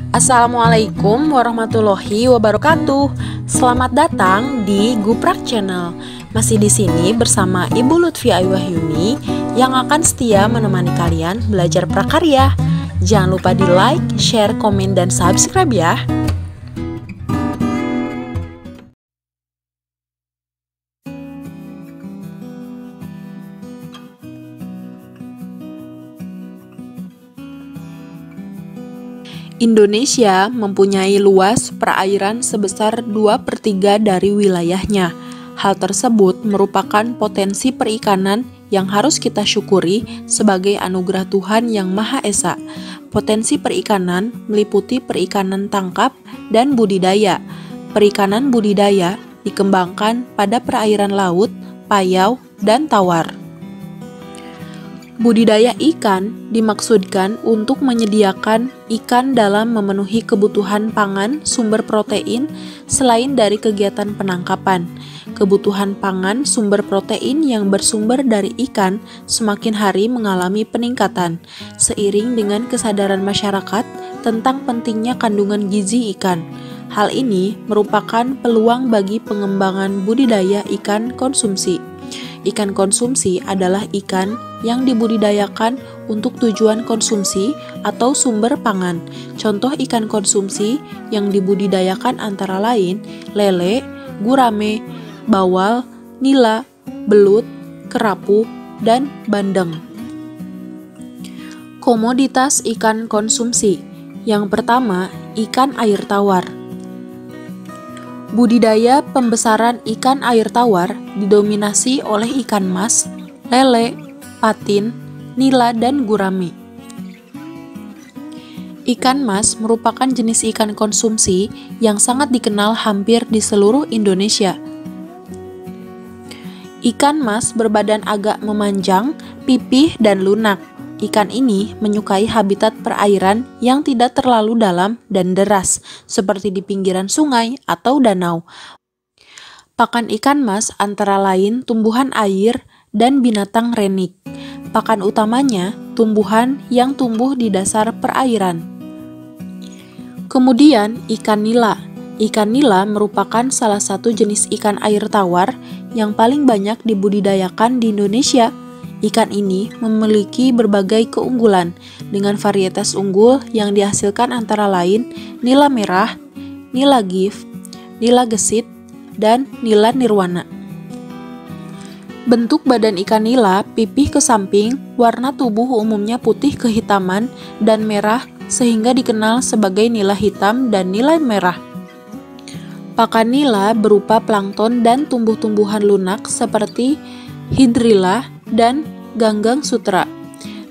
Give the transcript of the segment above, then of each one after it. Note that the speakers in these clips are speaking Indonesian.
Assalamualaikum warahmatullahi wabarakatuh. Selamat datang di Guprak Channel. Masih di sini bersama Ibu Lutfi Aywahyuni yang akan setia menemani kalian belajar prakarya. Jangan lupa di like, share, komen, dan subscribe ya. Indonesia mempunyai luas perairan sebesar 2/3 dari wilayahnya. Hal tersebut merupakan potensi perikanan yang harus kita syukuri sebagai anugerah Tuhan Yang Maha Esa. Potensi perikanan meliputi perikanan tangkap dan budidaya. Perikanan budidaya dikembangkan pada perairan laut, payau, dan tawar. Budidaya ikan dimaksudkan untuk menyediakan ikan dalam memenuhi kebutuhan pangan sumber protein selain dari kegiatan penangkapan. Kebutuhan pangan sumber protein yang bersumber dari ikan semakin hari mengalami peningkatan, seiring dengan kesadaran masyarakat tentang pentingnya kandungan gizi ikan. Hal ini merupakan peluang bagi pengembangan budidaya ikan konsumsi. Ikan konsumsi adalah ikan yang dibudidayakan untuk tujuan konsumsi atau sumber pangan. Contoh ikan konsumsi yang dibudidayakan antara lain lele, gurame, bawal, nila, belut, kerapu, dan bandeng. Komoditas ikan konsumsi. Yang pertama, ikan air tawar. Budidaya pembesaran ikan air tawar didominasi oleh ikan mas, lele, patin, nila, dan gurame. Ikan mas merupakan jenis ikan konsumsi yang sangat dikenal hampir di seluruh Indonesia. Ikan mas berbadan agak memanjang, pipih, dan lunak. Ikan ini menyukai habitat perairan yang tidak terlalu dalam dan deras, seperti di pinggiran sungai atau danau. Pakan ikan mas antara lain tumbuhan air dan binatang renik. Pakan utamanya tumbuhan yang tumbuh di dasar perairan. Kemudian ikan nila. Ikan nila merupakan salah satu jenis ikan air tawar yang paling banyak dibudidayakan di Indonesia. Ikan ini memiliki berbagai keunggulan dengan varietas unggul yang dihasilkan antara lain nila merah, nila gift, nila gesit, dan nila nirwana. Bentuk badan ikan nila pipih ke samping, warna tubuh umumnya putih kehitaman dan merah sehingga dikenal sebagai nila hitam dan nila merah. Pakan nila berupa plankton dan tumbuh-tumbuhan lunak seperti hidrilla dan ganggang sutra.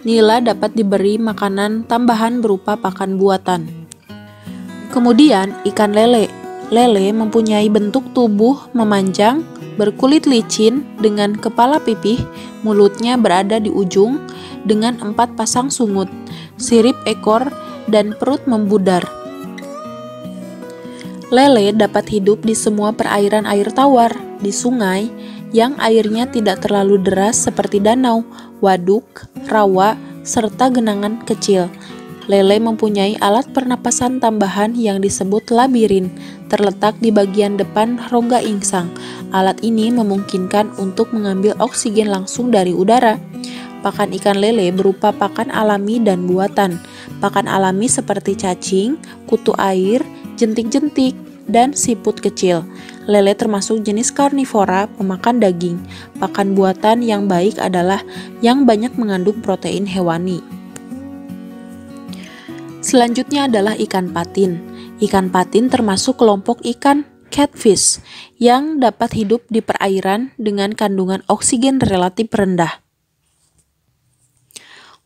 Nila dapat diberi makanan tambahan berupa pakan buatan. Kemudian ikan lele. Lele mempunyai bentuk tubuh memanjang, berkulit licin dengan kepala pipih, mulutnya berada di ujung dengan 4 pasang sungut, sirip ekor, dan perut membudar. Lele dapat hidup di semua perairan air tawar, di sungai yang airnya tidak terlalu deras seperti danau, waduk, rawa, serta genangan kecil. Lele mempunyai alat pernapasan tambahan yang disebut labirin, terletak di bagian depan rongga insang. Alat ini memungkinkan untuk mengambil oksigen langsung dari udara. Pakan ikan lele berupa pakan alami dan buatan. Pakan alami seperti cacing, kutu air, jentik-jentik, dan siput kecil. Lele termasuk jenis karnivora pemakan daging. Pakan buatan yang baik adalah yang banyak mengandung protein hewani. Selanjutnya adalah ikan patin. Ikan patin termasuk kelompok ikan catfish yang dapat hidup di perairan dengan kandungan oksigen relatif rendah.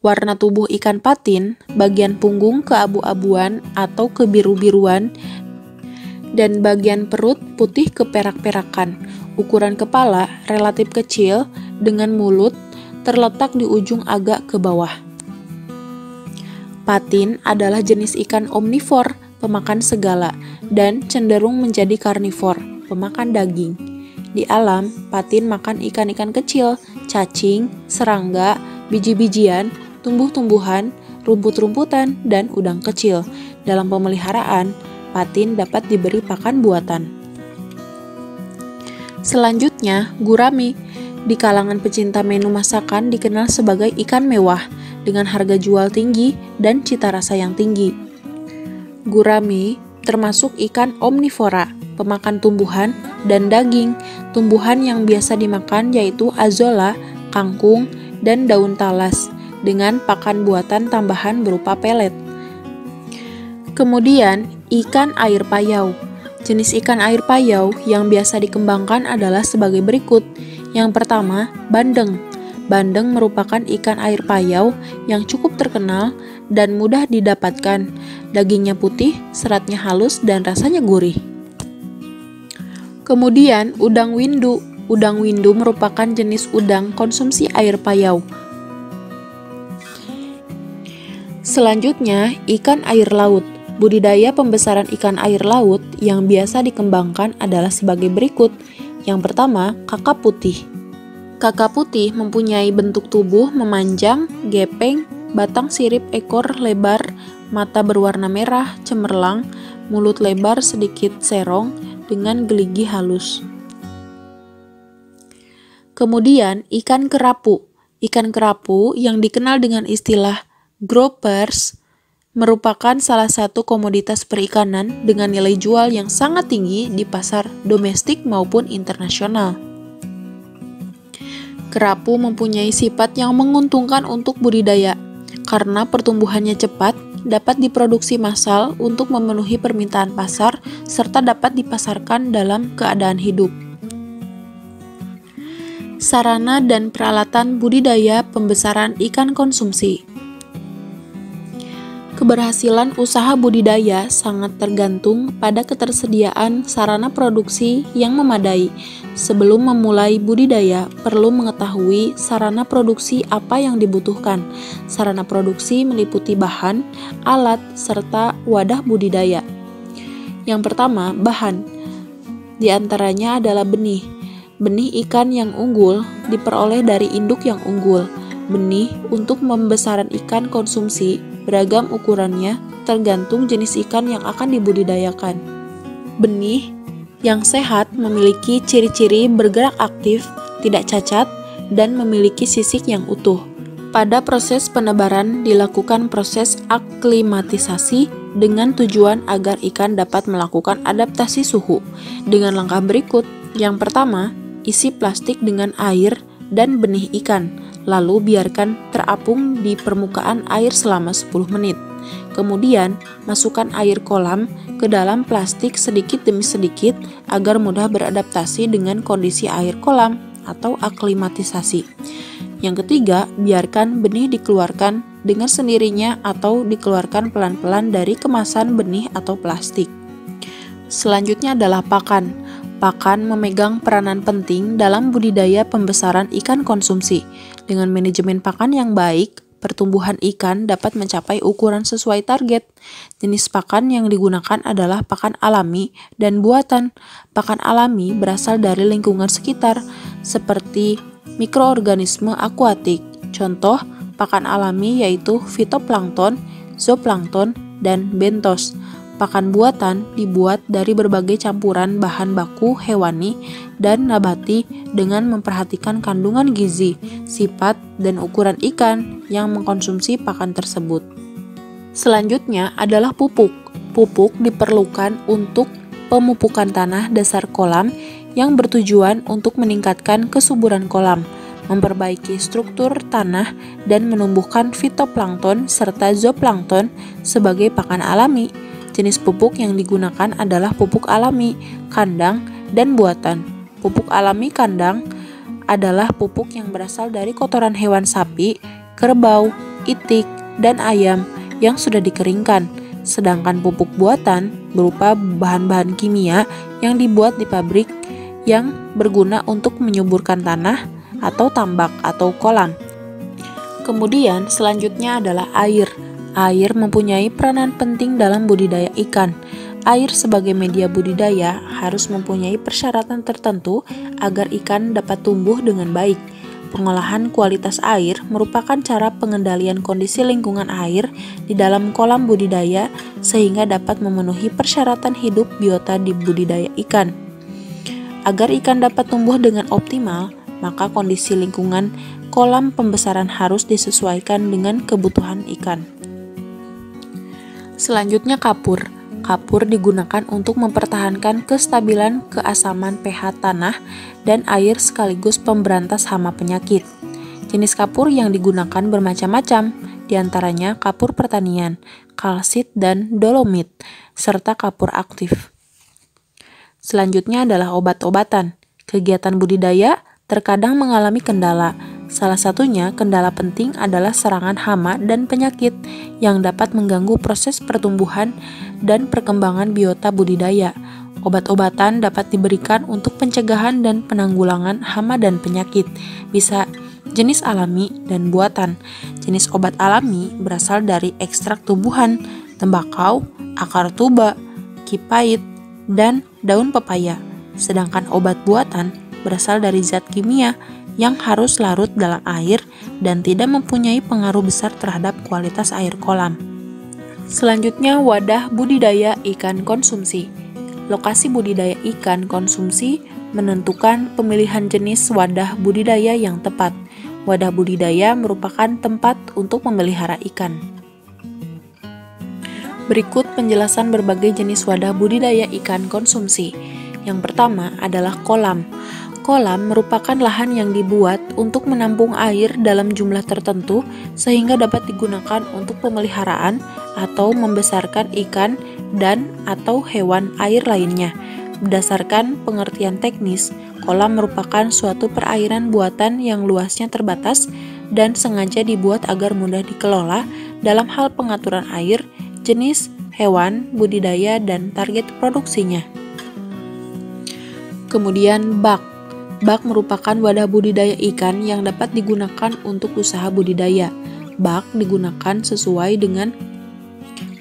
Warna tubuh ikan patin, bagian punggung keabu-abuan atau kebiru-biruan, dan bagian perut putih keperak-perakan. Ukuran kepala relatif kecil dengan mulut terletak di ujung agak ke bawah. Patin adalah jenis ikan omnivor, pemakan segala, dan cenderung menjadi karnivor, pemakan daging. Di alam, patin makan ikan-ikan kecil, cacing, serangga, biji-bijian, tumbuh-tumbuhan, rumput-rumputan, dan udang kecil. Dalam pemeliharaan, patin dapat diberi pakan buatan. Selanjutnya, gurami. Di kalangan pecinta menu masakan dikenal sebagai ikan mewah dengan harga jual tinggi dan cita rasa yang tinggi. Gurami termasuk ikan omnivora, pemakan tumbuhan dan daging. Tumbuhan yang biasa dimakan yaitu azolla, kangkung, dan daun talas dengan pakan buatan tambahan berupa pelet. Kemudian, ikan air payau. Jenis ikan air payau yang biasa dikembangkan adalah sebagai berikut. Yang pertama, bandeng. Bandeng merupakan ikan air payau yang cukup terkenal dan mudah didapatkan. Dagingnya putih, seratnya halus, dan rasanya gurih. Kemudian, udang windu. Udang windu merupakan jenis udang konsumsi air payau. Selanjutnya, ikan air laut. Budidaya pembesaran ikan air laut yang biasa dikembangkan adalah sebagai berikut. Yang pertama, kakap putih. Kakap putih mempunyai bentuk tubuh memanjang, gepeng, batang sirip ekor lebar, mata berwarna merah, cemerlang, mulut lebar sedikit serong, dengan geligi halus. Kemudian, ikan kerapu. Ikan kerapu yang dikenal dengan istilah groupers merupakan salah satu komoditas perikanan dengan nilai jual yang sangat tinggi di pasar domestik maupun internasional. Kerapu mempunyai sifat yang menguntungkan untuk budidaya karena pertumbuhannya cepat, dapat diproduksi massal untuk memenuhi permintaan pasar, serta dapat dipasarkan dalam keadaan hidup. Sarana dan peralatan budidaya pembesaran ikan konsumsi. Keberhasilan usaha budidaya sangat tergantung pada ketersediaan sarana produksi yang memadai. Sebelum memulai budidaya, perlu mengetahui sarana produksi apa yang dibutuhkan. Sarana produksi meliputi bahan, alat, serta wadah budidaya. Yang pertama, bahan. Di antaranya adalah benih. Benih ikan yang unggul diperoleh dari induk yang unggul. Benih untuk pembesaran ikan konsumsi beragam ukurannya tergantung jenis ikan yang akan dibudidayakan. Benih yang sehat memiliki ciri-ciri bergerak aktif, tidak cacat, dan memiliki sisik yang utuh. Pada proses penebaran dilakukan proses aklimatisasi dengan tujuan agar ikan dapat melakukan adaptasi suhu. Dengan langkah berikut, yang pertama, isi plastik dengan air dan benih ikan. Lalu biarkan terapung di permukaan air selama 10 menit. Kemudian, masukkan air kolam ke dalam plastik sedikit demi sedikit agar mudah beradaptasi dengan kondisi air kolam atau aklimatisasi. Yang ketiga, biarkan benih dikeluarkan dengan sendirinya atau dikeluarkan pelan-pelan dari kemasan benih atau plastik. Selanjutnya adalah pakan. Pakan memegang peranan penting dalam budidaya pembesaran ikan konsumsi. Dengan manajemen pakan yang baik, pertumbuhan ikan dapat mencapai ukuran sesuai target. Jenis pakan yang digunakan adalah pakan alami dan buatan. Pakan alami berasal dari lingkungan sekitar, seperti mikroorganisme akuatik. Contoh pakan alami yaitu fitoplankton, zooplankton, dan bentos. Pakan buatan dibuat dari berbagai campuran bahan baku hewani dan nabati dengan memperhatikan kandungan gizi, sifat, dan ukuran ikan yang mengkonsumsi pakan tersebut. Selanjutnya adalah pupuk. Pupuk diperlukan untuk pemupukan tanah dasar kolam yang bertujuan untuk meningkatkan kesuburan kolam, memperbaiki struktur tanah, dan menumbuhkan fitoplankton serta zooplankton sebagai pakan alami. Jenis pupuk yang digunakan adalah pupuk alami, kandang, dan buatan. Pupuk alami kandang adalah pupuk yang berasal dari kotoran hewan sapi, kerbau, itik, dan ayam yang sudah dikeringkan. Sedangkan pupuk buatan berupa bahan-bahan kimia yang dibuat di pabrik yang berguna untuk menyuburkan tanah atau tambak atau kolam. Kemudian selanjutnya adalah air. Air mempunyai peranan penting dalam budidaya ikan. Air sebagai media budidaya harus mempunyai persyaratan tertentu agar ikan dapat tumbuh dengan baik. Pengolahan kualitas air merupakan cara pengendalian kondisi lingkungan air di dalam kolam budidaya sehingga dapat memenuhi persyaratan hidup biota di budidaya ikan. Agar ikan dapat tumbuh dengan optimal, maka kondisi lingkungan kolam pembesaran harus disesuaikan dengan kebutuhan ikan. Selanjutnya kapur. Kapur digunakan untuk mempertahankan kestabilan keasaman pH tanah dan air sekaligus pemberantas hama penyakit. Jenis kapur yang digunakan bermacam-macam, diantaranya kapur pertanian, kalsit dan dolomit, serta kapur aktif. Selanjutnya adalah obat-obatan. Kegiatan budidaya terkadang mengalami kendala. Salah satunya kendala penting adalah serangan hama dan penyakit yang dapat mengganggu proses pertumbuhan dan perkembangan biota budidaya. Obat-obatan dapat diberikan untuk pencegahan dan penanggulangan hama dan penyakit. Bisa jenis alami dan buatan. Jenis obat alami berasal dari ekstrak tumbuhan, tembakau, akar tuba, kipait, dan daun pepaya. Sedangkan obat buatan berasal dari zat kimia yang harus larut dalam air dan tidak mempunyai pengaruh besar terhadap kualitas air kolam. Selanjutnya, wadah budidaya ikan konsumsi. Lokasi budidaya ikan konsumsi menentukan pemilihan jenis wadah budidaya yang tepat. Wadah budidaya merupakan tempat untuk memelihara ikan. Berikut penjelasan berbagai jenis wadah budidaya ikan konsumsi. Yang pertama adalah kolam. Kolam merupakan lahan yang dibuat untuk menampung air dalam jumlah tertentu sehingga dapat digunakan untuk pemeliharaan atau membesarkan ikan dan atau hewan air lainnya. Berdasarkan pengertian teknis, kolam merupakan suatu perairan buatan yang luasnya terbatas dan sengaja dibuat agar mudah dikelola dalam hal pengaturan air, jenis hewan, budidaya, dan target produksinya. Kemudian bak. Bak merupakan wadah budidaya ikan yang dapat digunakan untuk usaha budidaya. Bak digunakan sesuai dengan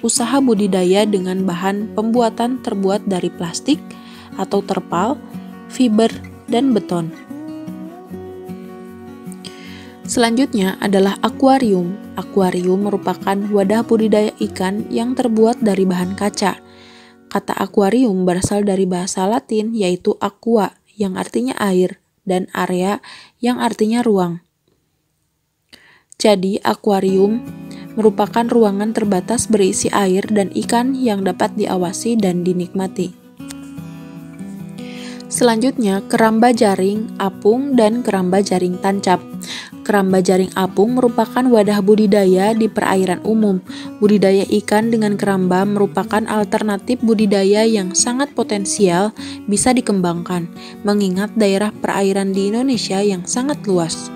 usaha budidaya dengan bahan pembuatan terbuat dari plastik atau terpal, fiber, dan beton. Selanjutnya adalah akuarium. Akuarium merupakan wadah budidaya ikan yang terbuat dari bahan kaca. Kata akuarium berasal dari bahasa Latin yaitu aqua, yang artinya air, dan area yang artinya ruang. Jadi, akuarium merupakan ruangan terbatas berisi air dan ikan yang dapat diawasi dan dinikmati. Selanjutnya, keramba jaring, apung, dan keramba jaring tancap. Keramba jaring apung merupakan wadah budidaya di perairan umum. Budidaya ikan dengan keramba merupakan alternatif budidaya yang sangat potensial bisa dikembangkan, mengingat daerah perairan di Indonesia yang sangat luas.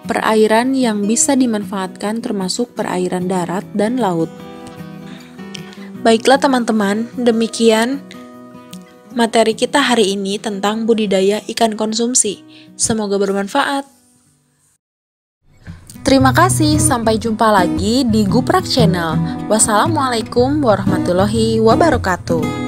Perairan yang bisa dimanfaatkan termasuk perairan darat dan laut. Baiklah teman-teman, demikian materi kita hari ini tentang budidaya ikan konsumsi. Semoga bermanfaat. Terima kasih, sampai jumpa lagi di Guprak Channel. Wassalamualaikum warahmatullahi wabarakatuh.